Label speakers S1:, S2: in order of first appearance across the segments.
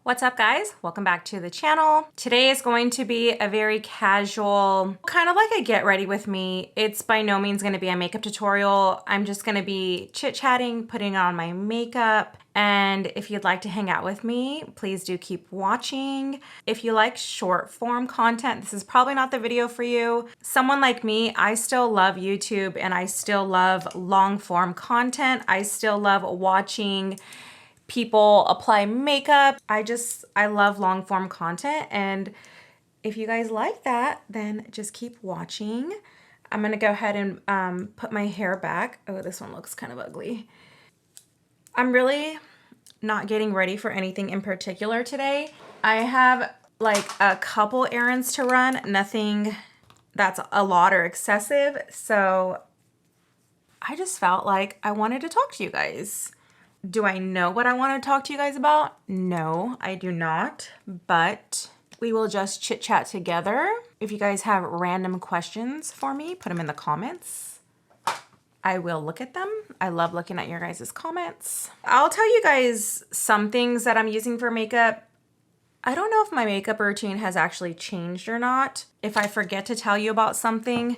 S1: What's up, guys? Welcome back to the channel. Today is going to be a very casual, kind of like a get ready with me. It's by no means going to be a makeup tutorial. I'm just going to be chit-chatting, putting on my makeup. And if you'd like to hang out with me, please do keep watching. If you like short form content, this is probably not the video for you. Someone like me, I still love YouTube and I still love long form content. I still love watching people apply makeup. I love long form content, and if you guys like that, then just keep watching. I'm gonna go ahead and put my hair back. Oh, this one looks kind of ugly. I'm really not getting ready for anything in particular today. I have like a couple errands to run, nothing that's a lot or excessive, so I just felt like I wanted to talk to you guys. Do I know what I want to talk to you guys about? No, I do not, but we will just chit chat together. If you guys have random questions for me, put them in the comments. I will look at them. I love looking at your guys' comments. I'll tell you guys some things that I'm using for makeup. I don't know if my makeup routine has actually changed or not. If I forget to tell you about something,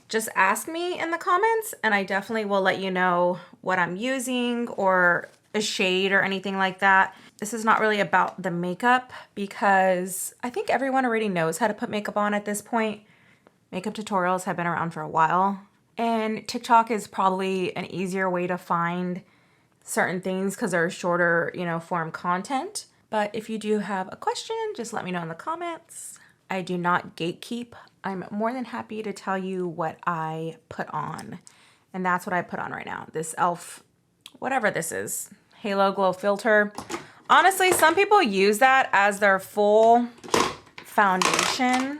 S1: just ask me in the comments and I definitely will let you know what I'm using or a shade or anything like that. This is not really about the makeup because I think everyone already knows how to put makeup on at this point. Makeup tutorials have been around for a while, and TikTok is probably an easier way to find certain things because they're shorter, form content. But if you do have a question, just let me know in the comments. I do not gatekeep. I'm more than happy to tell you what I put on. And that's what I put on right now. This e.l.f., whatever this is, Halo Glow Filter. Honestly, some people use that as their full foundation.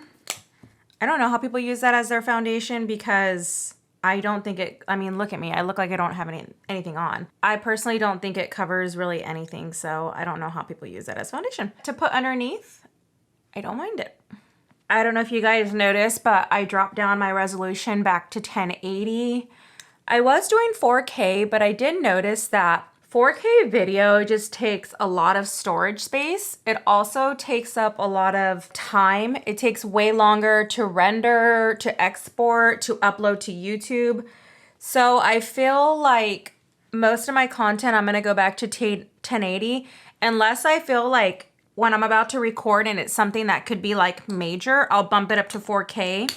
S1: I don't know how people use that as their foundation because I don't think it, look at me. I look like I don't have anything on. I personally don't think it covers really anything. So I don't know how people use that as foundation. To put underneath, I don't mind it. I don't know if you guys noticed, but I dropped down my resolution back to 1080. I was doing 4K, but I did notice that 4K video just takes a lot of storage space. It also takes up a lot of time. It takes way longer to render, to export, to upload to YouTube. So I feel like most of my content, I'm gonna go back to 1080 unless I feel like when I'm about to record and it's something that could be like major, I'll bump it up to 4K.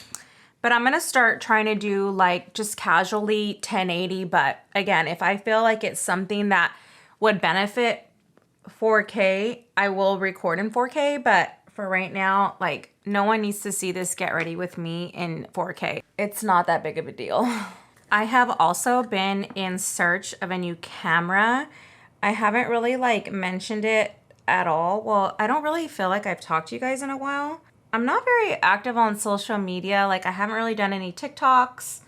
S1: But I'm gonna start trying to do like just casually 1080. But again, if I feel like it's something that would benefit 4K, I will record in 4K. But for right now, like no one needs to see this get ready with me in 4K. It's not that big of a deal. I have also been in search of a new camera. I haven't really like mentioned it at all. Well, I don't really feel like I've talked to you guys in a while. I'm not very active on social media. Like I haven't really done any TikToks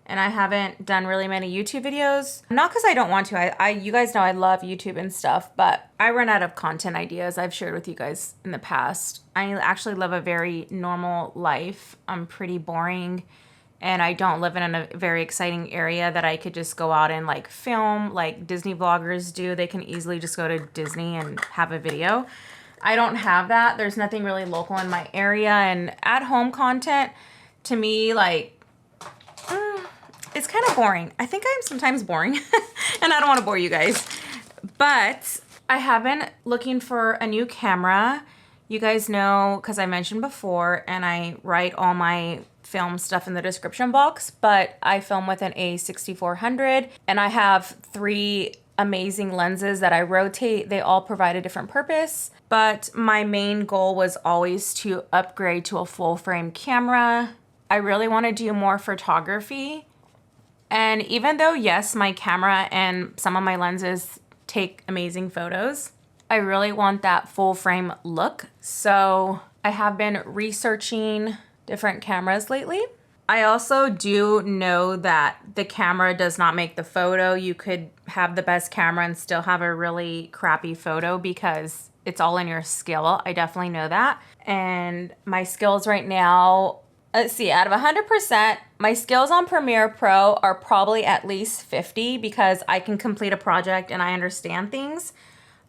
S1: and I haven't done really many YouTube videos. Not because I don't want to. You guys know I love YouTube and stuff, but I run out of content ideas. I've shared with you guys in the past. I actually live a very normal life. I'm pretty boring and I don't live in a very exciting area that I could just go out and like film like Disney vloggers do. They can easily just go to Disney and have a video. I don't have that. There's nothing really local in my area, and at home content to me, like, it's kind of boring. I think I'm sometimes boring and I don't want to bore you guys, but I have been looking for a new camera. You guys know, because I mentioned before, and I write all my film stuff in the description box, but I film with an A6400 and I have 3 amazing lenses that I rotate. They all provide a different purpose, but my main goal was always to upgrade to a full frame camera. I really want to do more photography. And even though, yes, my camera and some of my lenses take amazing photos, I really want that full frame look. So I have been researching different cameras lately. I also do know that the camera does not make the photo. You could have the best camera and still have a really crappy photo because it's all in your skill. I definitely know that. And my skills right now, let's see, out of 100%, my skills on Premiere Pro are probably at least 50 because I can complete a project and I understand things.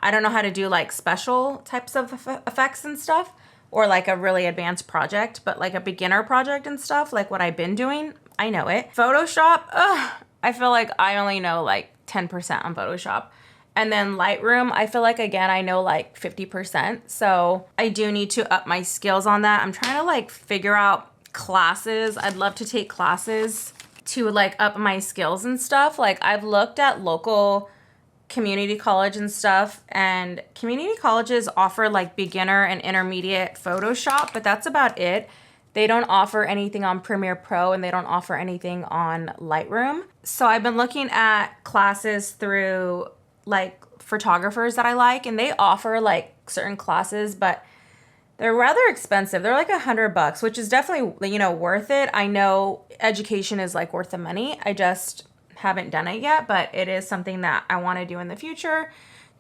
S1: I don't know how to do like special types of effects and stuff, or like a really advanced project, but like a beginner project and stuff, like what I've been doing, I know it. Photoshop, I feel like I only know like 10% on Photoshop. And then Lightroom, I feel like, again, I know like 50%. So I do need to up my skills on that. I'm trying to like figure out classes. I'd love to take classes to like up my skills and stuff. Like I've looked at local community college and stuff, and community colleges offer like beginner and intermediate Photoshop, but that's about it. They don't offer anything on Premiere Pro, and they don't offer anything on Lightroom. So I've been looking at classes through like photographers that I like, and they offer like certain classes, but they're rather expensive. They're like $100, which is definitely, you know, worth it. I know education is like worth the money. I just haven't done it yet, but it is something that I want to do in the future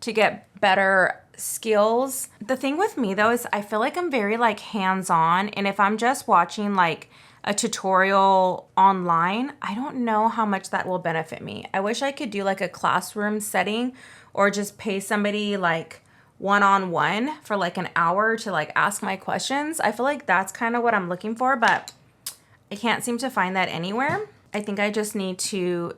S1: to get better skills. The thing with me though is I feel like I'm very like hands-on, and if I'm just watching like a tutorial online, I don't know how much that will benefit me. I wish I could do like a classroom setting, or just pay somebody like one-on-one for like an hour to like ask my questions. I feel like that's kind of what I'm looking for, but I can't seem to find that anywhere. I think I just need to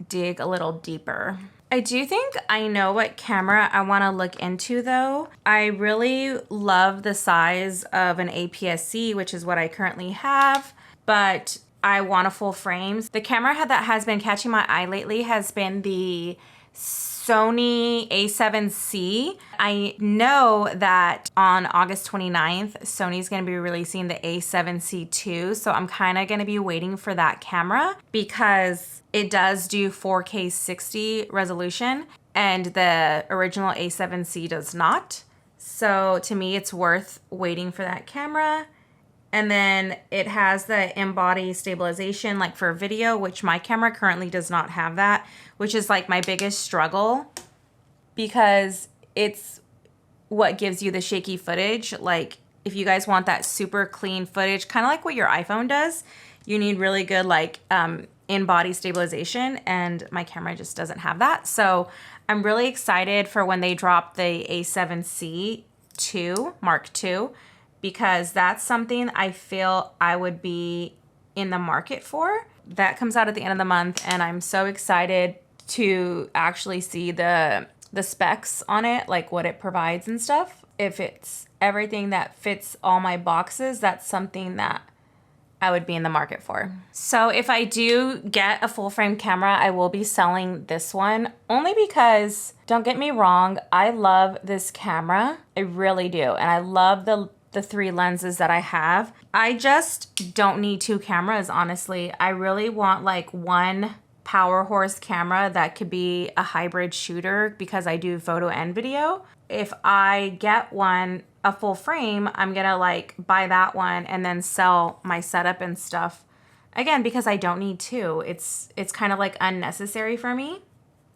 S1: dig a little deeper. I do think I know what camera I want to look into though. I really love the size of an APS-C, which is what I currently have, but I want a full frame. The camera that has been catching my eye lately has been the Sony A7C. I know that on August 29th, Sony's gonna be releasing the A7C II, so I'm kind of gonna be waiting for that camera because it does do 4K 60 resolution, and the original A7C does not. So to me, it's worth waiting for that camera. And then it has the in-body stabilization like for video, which my camera currently does not have that, which is like my biggest struggle because it's what gives you the shaky footage. Like if you guys want that super clean footage, kind of like what your iPhone does, you need really good like in-body stabilization, and my camera just doesn't have that. So I'm really excited for when they drop the A7C II, Mark II, because that's something I feel I would be in the market for. That comes out at the end of the month, and I'm so excited to actually see the specs on it, like what it provides and stuff. If it's everything that fits all my boxes, that's something that I would be in the market for. So if I do get a full frame camera, I will be selling this one, only because, don't get me wrong, I love this camera. I really do. And I love the 3 lenses that I have. I just don't need 2 cameras, honestly. I really want like one power horse camera that could be a hybrid shooter because I do photo and video. If I get one, a full frame, I'm gonna like buy that one and then sell my setup and stuff. Again, because I don't need 2. It's kind of like unnecessary for me.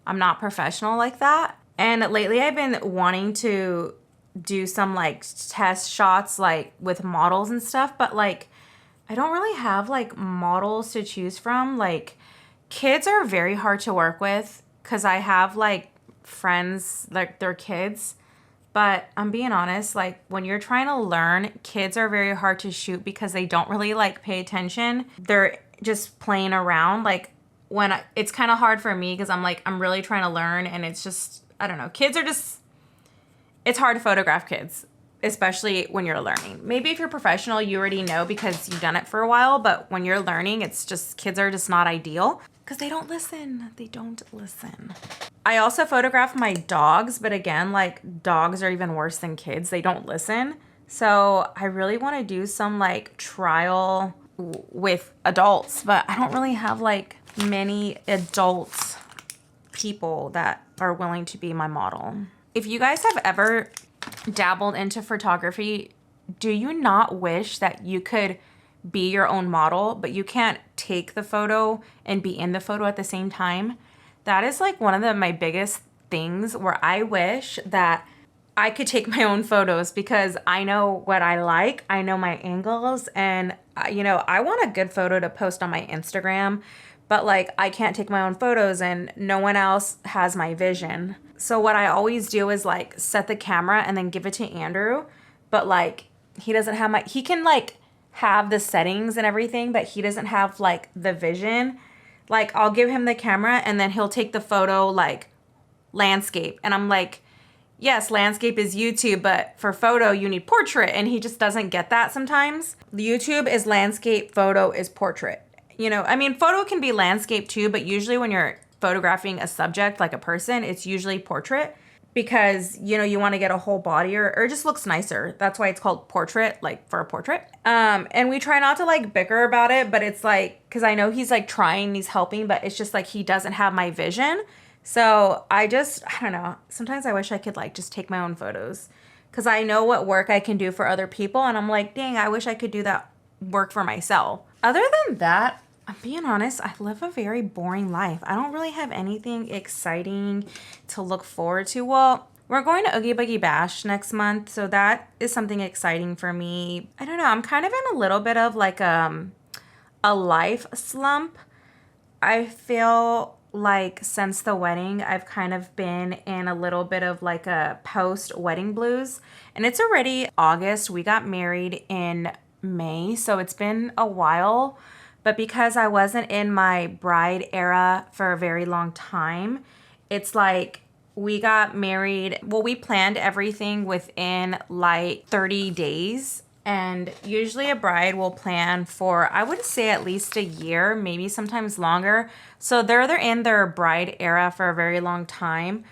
S1: I'm not professional like that. And lately I've been wanting to do some like test shots like with models and stuff, but like I don't really have like models to choose from. Like kids are very hard to work with because I have like friends like they're kids, but I'm being honest, like when you're trying to learn, kids are very hard to shoot because they don't really like pay attention. They're just playing around. Like it's kind of hard for me because I'm really trying to learn, and it's just, I don't know, kids are just, it's hard to photograph kids, especially when you're learning. Maybe if you're professional, you already know because you've done it for a while, but when you're learning, it's just, kids are just not ideal because they don't listen. They don't listen. I also photograph my dogs, but again, like dogs are even worse than kids. They don't listen. So I really want to do some like trial with adults, but I don't really have like many adult people that are willing to be my model. If you guys have ever dabbled into photography, do you not wish that you could be your own model, but you can't take the photo and be in the photo at the same time? That is like one of my biggest things where I wish that I could take my own photos because I know what I like, I know my angles, and you know, I want a good photo to post on my Instagram, but like I can't take my own photos and no one else has my vision. So what I always do is like set the camera and then give it to Andrew. But like he doesn't have he can like have the settings and everything, but he doesn't have like the vision. Like I'll give him the camera and then he'll take the photo like landscape. And I'm like, yes, landscape is YouTube, but for photo, you need portrait. And he just doesn't get that sometimes. YouTube is landscape, photo is portrait. You know, I mean, photo can be landscape too, but usually when you're photographing a subject, like a person, it's usually portrait because, you know, you want to get a whole body or it just looks nicer. That's why it's called portrait, like for a portrait. And we try not to like bicker about it, but it's like, cause I know he's like trying, he's helping, but it's just like, he doesn't have my vision. So I don't know. Sometimes I wish I could like just take my own photos because I know what work I can do for other people. And I'm like, dang, I wish I could do that work for myself. Other than that, I'm being honest, I live a very boring life. I don't really have anything exciting to look forward to. Well, we're going to Oogie Boogie Bash next month. So that is something exciting for me. I don't know. I'm kind of in a little bit of like a life slump. I feel like since the wedding, I've kind of been in a little bit of like a post-wedding blues. And it's already August. We got married in May, so it's been a while. But because I wasn't in my bride era for a very long time, it's like we got married. Well, we planned everything within like 30 days. And usually a bride will plan for, I would say at least a year, maybe sometimes longer. So they're in their bride era for a very long time.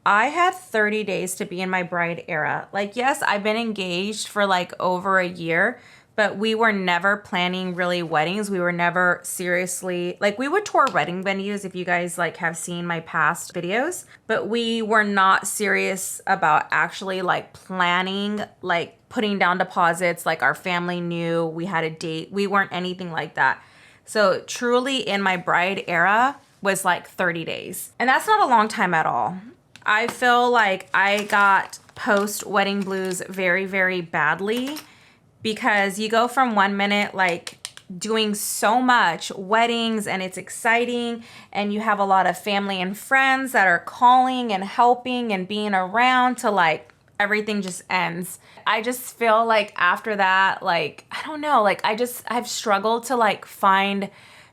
S1: I had 30 days to be in my bride era. Like, yes, I've been engaged for like over a year, but we were never planning really weddings. We were never seriously, like we would tour wedding venues if you guys like have seen my past videos, but we were not serious about actually like planning, like putting down deposits. Like our family knew we had a date. We weren't anything like that. So truly in my bride era was like 30 days. And that's not a long time at all. I feel like I got post-wedding blues very, very badly because you go from 1 minute like doing so much weddings and it's exciting and you have a lot of family and friends that are calling and helping and being around to like everything just ends. I just feel like after that, like, I don't know, like I've struggled to like find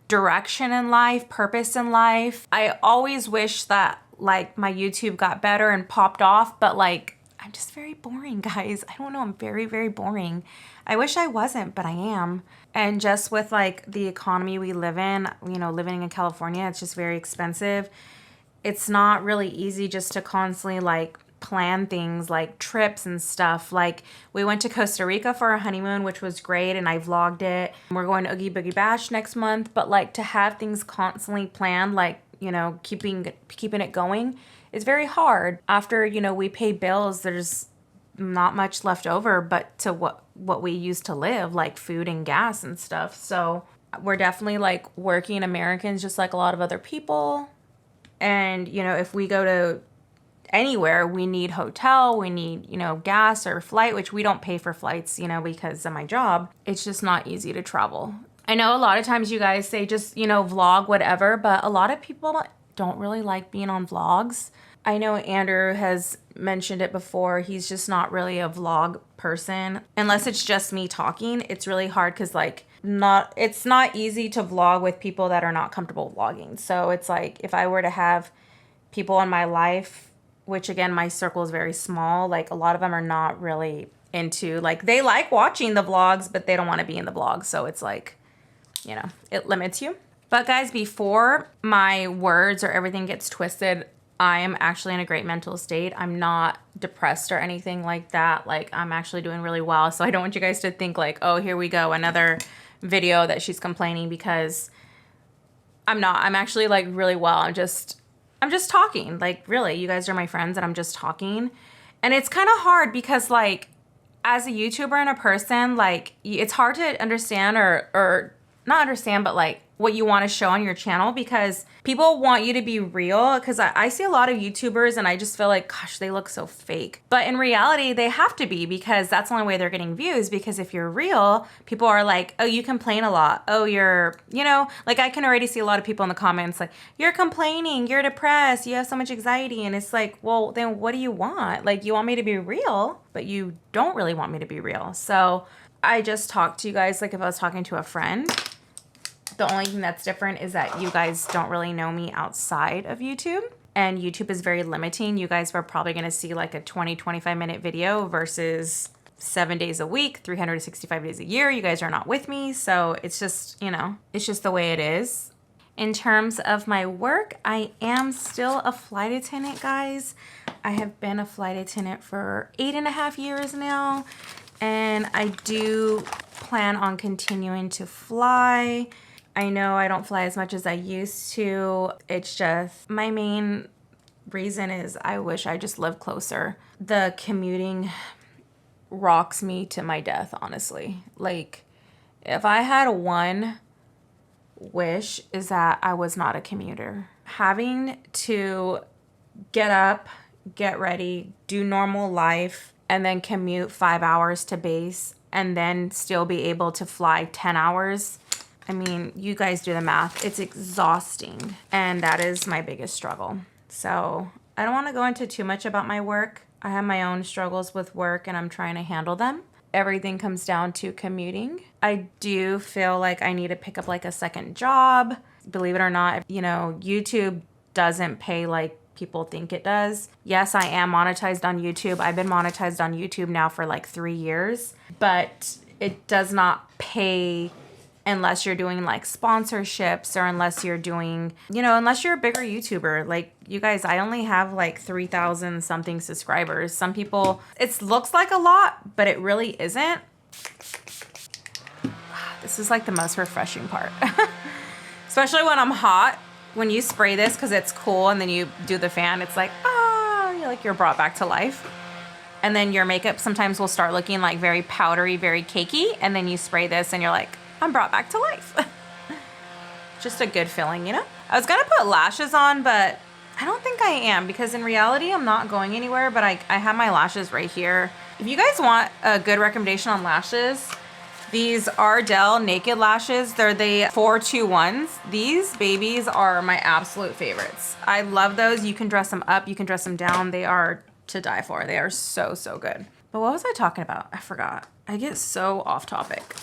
S1: direction in life, purpose in life. I always wish that like my YouTube got better and popped off, but like I'm just very boring, guys. I don't know, I'm very, very boring. I wish I wasn't, but I am. And just with like the economy we live in, you know, living in California, it's just very expensive. It's not really easy just to constantly like plan things like trips and stuff. Like we went to Costa Rica for our honeymoon, which was great, and I vlogged it. We're going to Oogie Boogie Bash next month, but like to have things constantly planned, like, you know, keeping it going is very hard. After, you know, we pay bills, there's not much left over but to what we used to live, like food and gas and stuff. So we're definitely like working Americans just like a lot of other people. And, you know, if we go to anywhere, we need hotel, we need, you know, gas or flight, which we don't pay for flights, you know, because of my job. It's just not easy to travel. I know a lot of times you guys say just, you know, vlog whatever, but a lot of people don't really like being on vlogs. I know Andrew has mentioned it before. He's just not really a vlog person. Unless it's just me talking, it's really hard because like it's not easy to vlog with people that are not comfortable vlogging. So it's like if I were to have people in my life, which again, my circle is very small, like a lot of them are not really into, like they like watching the vlogs, but they don't want to be in the vlogs. So it's like, you know, it limits you. But guys, before my words or everything gets twisted, I am actually in a great mental state. I'm not depressed or anything like that. Like I'm actually doing really well. So I don't want you guys to think like, oh, here we go, another video that she's complaining, because I'm not. I'm actually like really well. I'm just talking. Like really, you guys are my friends and I'm just talking. And it's kind of hard because like as a YouTuber and a person, like it's hard to understand or not understand, but like what you want to show on your channel, because people want you to be real. Because I see a lot of YouTubers and I just feel like, gosh, they look so fake. But in reality, they have to be, because that's the only way they're getting views. Because if you're real, people are like, oh, you complain a lot. Oh, you're, you know, like I can already see a lot of people in the comments like, you're complaining, you're depressed, you have so much anxiety. And it's like, well, then what do you want? Like, you want me to be real, but you don't really want me to be real. So I just talked to you guys like if I was talking to a friend. The only thing that's different is that you guys don't really know me outside of YouTube, and YouTube is very limiting. You guys are probably going to see like a 20-25 minute video versus 7 days a week, 365 days a year. You guys are not with me. So it's just, you know, it's just the way it is. In terms of my work, I am still a flight attendant, guys. I have been a flight attendant for 8.5 years now, and I do plan on continuing to fly. I know I don't fly as much as I used to. It's just, my main reason is I wish I just lived closer. The commuting rocks me to my death, honestly. Like, if I had one wish, is that I was not a commuter. Having to get up, get ready, do normal life, and then commute 5 hours to base, and then still be able to fly 10 hours. I mean, you guys do the math. It's exhausting. And that is my biggest struggle. So I don't want to go into too much about my work. I have my own struggles with work and I'm trying to handle them. Everything comes down to commuting. I do feel like I need to pick up like a second job. Believe it or not, you know, YouTube doesn't pay like people think it does. Yes, I am monetized on YouTube. I've been monetized on YouTube now for like 3 years, but it does not pay unless you're doing like sponsorships, or unless you're doing, you know, unless you're a bigger YouTuber. Like, you guys, I only have like 3,000 something subscribers. Some people, it looks like a lot, but it really isn't. This is like the most refreshing part. Especially when I'm hot. When you spray this, because it's cool, and then you do the fan, it's like, you're brought back to life. And then your makeup sometimes will start looking like very powdery, very cakey, and then you spray this and you're like, I'm brought back to life. Just a good feeling, you know? I was gonna put lashes on, but I don't think I am, because in reality, I'm not going anywhere, but I have my lashes right here. If you guys want a good recommendation on lashes, these Ardell Naked Lashes, they're the 421s. These babies are my absolute favorites. I love those. You can dress them up, you can dress them down. They are to die for. They are so, so good. But what was I talking about? I forgot. I get so off topic.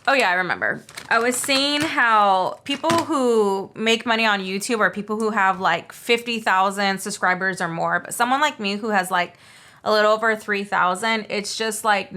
S1: Oh yeah, I remember. I was saying how people who make money on YouTube are people who have like 50,000 subscribers or more. But someone like me who has like a little over 3,000, it's just like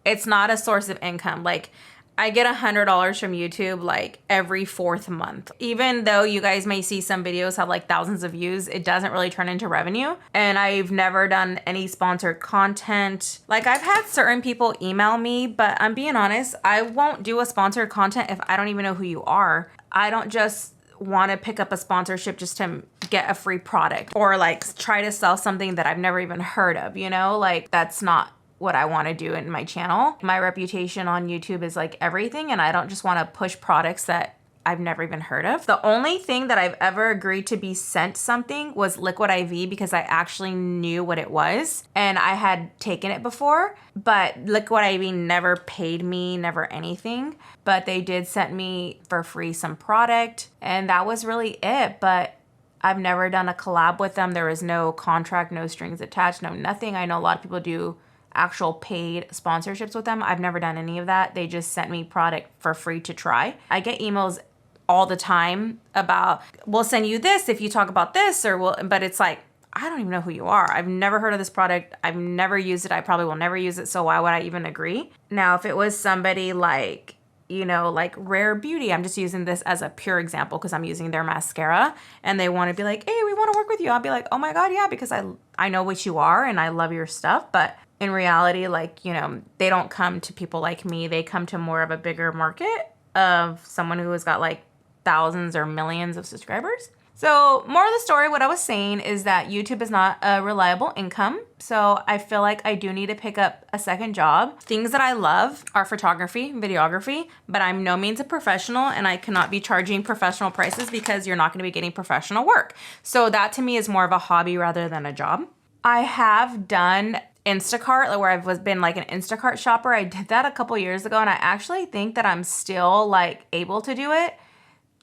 S1: it's not a source of income. Like, I get $100 from YouTube like every 4th month. Even though you guys may see some videos have like thousands of views, it doesn't really turn into revenue. And I've never done any sponsored content. Like, I've had certain people email me, but I'm being honest, I won't do a sponsored content if I don't even know who you are. I don't just want to pick up a sponsorship just to get a free product, or like try to sell something that I've never even heard of, you know? Like, that's not what I want to do in my channel. My reputation on YouTube is like everything, and I don't just want to push products that I've never even heard of. The only thing that I've ever agreed to be sent something was Liquid IV, because I actually knew what it was and I had taken it before, but Liquid IV never paid me, never anything. But they did send me for free some product, and that was really it. But I've never done a collab with them. There was no contract, no strings attached, no nothing. I know a lot of people do actual paid sponsorships with them. I've never done any of that. They just sent me product for free to try. I get emails all the time about, we'll send you this if you talk about this, but it's like, I don't even know who you are. I've never heard of this product. I've never used it. I probably will never use it. So why would I even agree? Now, if it was somebody like, you know, like Rare Beauty, I'm just using this as a pure example because I'm using their mascara, and they want to be like, hey, we want to work with you. I'll be like, oh my God, yeah, because I know what you are and I love your stuff. But in reality, like, you know, they don't come to people like me. They come to more of a bigger market of someone who has got like thousands or millions of subscribers. So more of the story, what I was saying is that YouTube is not a reliable income. So I feel like I do need to pick up a second job. Things that I love are photography, videography, but I'm no means a professional and I cannot be charging professional prices because you're not gonna be getting professional work. So that to me is more of a hobby rather than a job. I have done Instacart, where I've been like an Instacart shopper. I did that a couple years ago and I actually think that I'm still like able to do it.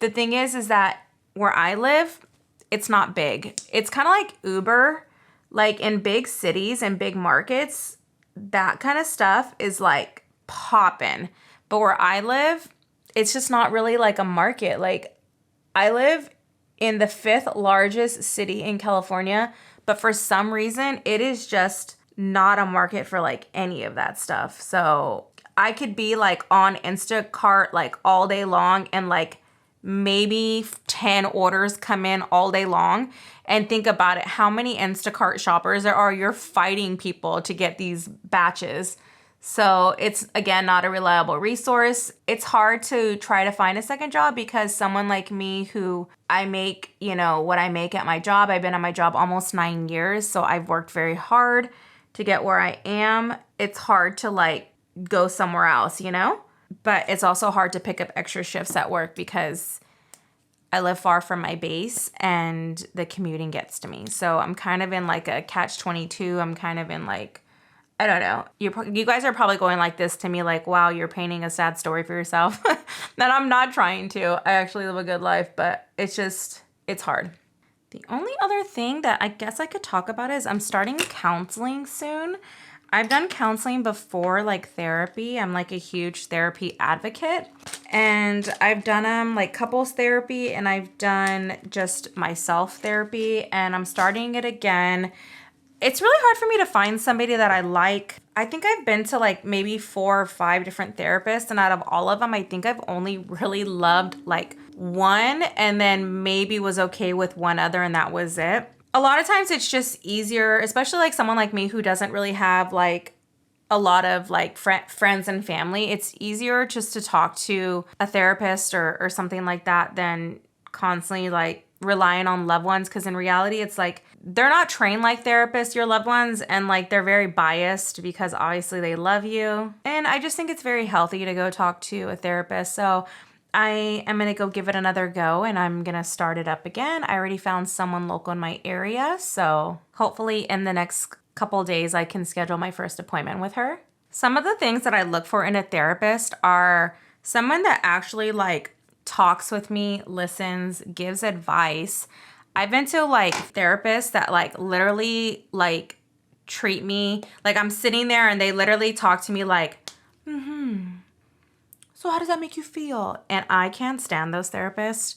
S1: The thing is that where I live, it's not big. It's kind of like Uber, like in big cities and big markets, that kind of stuff is like poppin'. But where I live, it's just not really like a market. Like I live in the 5th largest city in California, but for some reason, it is just not a market for like any of that stuff. So I could be like on Instacart like all day long and like maybe 10 orders come in all day long. And think about it, how many Instacart shoppers there are. You're fighting people to get these batches. So it's, again, not a reliable resource. It's hard to try to find a second job because someone like me who I make, you know, what I make at my job, I've been at my job almost 9 years. So I've worked very hard to get where I am. It's hard to like go somewhere else, you know? But it's also hard to pick up extra shifts at work because I live far from my base and the commuting gets to me. So I'm kind of in like a catch-22. I'm kind of in like, I don't know. You guys are probably going like this to me, like, wow, you're painting a sad story for yourself. That I'm not trying to. I actually live a good life, but it's hard. The only other thing that I guess I could talk about is I'm starting counseling soon. I've done counseling before, like therapy. I'm like a huge therapy advocate. And I've done like couples therapy and I've done just myself therapy and I'm starting it again. It's really hard for me to find somebody that I like. I think I've been to like maybe 4 or 5 different therapists and out of all of them, I think I've only really loved like one and then maybe was okay with one other and that was it. A lot of times it's just easier, especially like someone like me who doesn't really have like a lot of like friends and family. It's easier just to talk to a therapist or something like that than constantly like relying on loved ones. Because in reality, it's like they're not trained like therapists, your loved ones, and like they're very biased because obviously they love you. And I just think it's very healthy to go talk to a therapist. So I am going to go give it another go and I'm going to start it up again. I already found someone local in my area. So hopefully in the next couple days, I can schedule my first appointment with her. Some of the things that I look for in a therapist are someone that actually like talks with me, listens, gives advice. I've been to like therapists that like literally like treat me like I'm sitting there and they literally talk to me like, so how does that make you feel? And I can't stand those therapists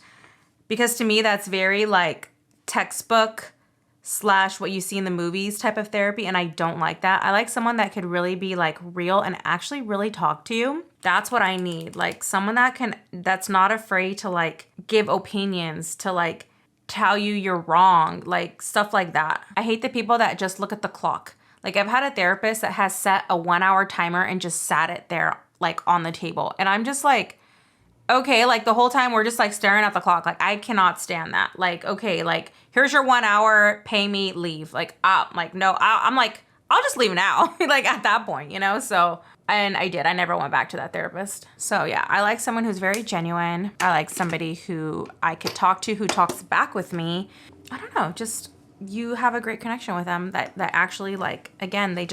S1: because to me, that's very like textbook / what you see in the movies type of therapy. And I don't like that. I like someone that could really be like real and actually really talk to you. That's what I need. Like someone that's not afraid to like give opinions, to like tell you you're wrong, like stuff like that. I hate the people that just look at the clock. Like I've had a therapist that has set a 1-hour timer and just sat it there like on the table. And I'm just like, okay, like the whole time we're just like staring at the clock. Like I cannot stand that. Like, okay, like here's your 1 hour, pay me, leave. Like, no, I'm like, I'll just leave now. Like at that point, you know? So, and I never went back to that therapist. So yeah, I like someone who's very genuine. I like somebody who I could talk to, who talks back with me. I don't know, just you have a great connection with them that actually like, again, they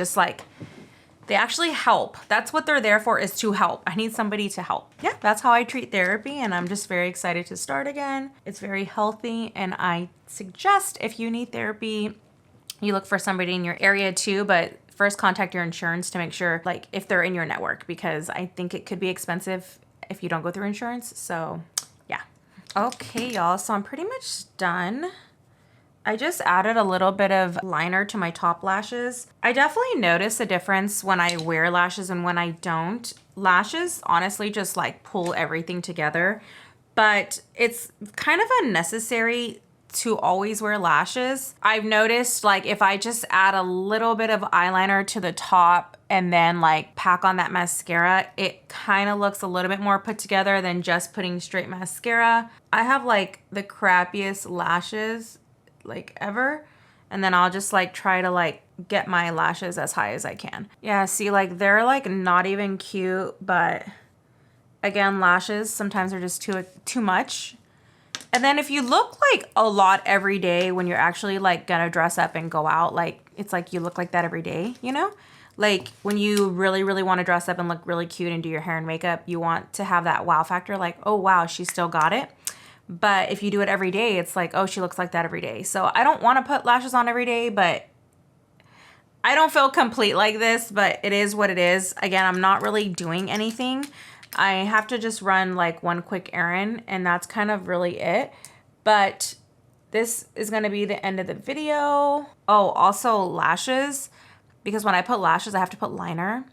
S1: actually help. That's what they're there for, is to help. I need somebody to help. Yeah, that's how I treat therapy, and I'm just very excited to start again. It's very healthy, and I suggest if you need therapy, you look for somebody in your area too, but first contact your insurance to make sure, like, if they're in your network, because I think it could be expensive if you don't go through insurance. So, yeah. Okay, y'all, so I'm pretty much done. I just added a little bit of liner to my top lashes. I definitely notice a difference when I wear lashes and when I don't. Lashes honestly just like pull everything together, but it's kind of unnecessary to always wear lashes. I've noticed like if I just add a little bit of eyeliner to the top and then like pack on that mascara, it kind of looks a little bit more put together than just putting straight mascara. I have like the crappiest lashes like ever. And then I'll just like try to like get my lashes as high as I can. Yeah, see, like they're like not even cute, but again, lashes sometimes are just too much. And then if you look like a lot every day when you're actually like gonna dress up and go out, like it's like you look like that every day, you know? Like when you really, really want to dress up and look really cute and do your hair and makeup, you want to have that wow factor, like, oh wow, she still got it. But if you do it every day, it's like, oh, she looks like that every day. So I don't want to put lashes on every day, but I don't feel complete like this, but it is what it is. Again, I'm not really doing anything. I have to just run like one quick errand, and that's kind of really it. But this is going to be the end of the video. Oh, also lashes, because when I put lashes, I have to put liner,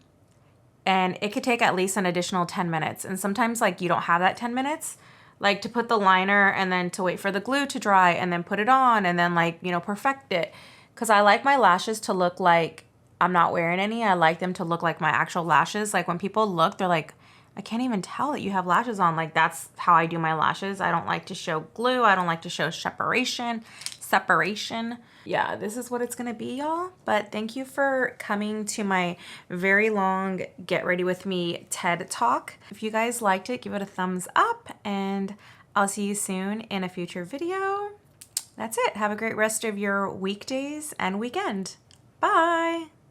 S1: and it could take at least an additional 10 minutes. And sometimes like you don't have that 10 minutes. Like to put the liner and then to wait for the glue to dry and then put it on and then like, you know, perfect it. Because I like my lashes to look like I'm not wearing any. I like them to look like my actual lashes. Like when people look, they're like, I can't even tell that you have lashes on. Like that's how I do my lashes. I don't like to show glue. I don't like to show separation. Yeah, this is what it's gonna be, y'all. But thank you for coming to my very long Get Ready With Me TED Talk. If you guys liked it, give it a thumbs up, and I'll see you soon in a future video. That's it. Have a great rest of your weekdays and weekend. Bye.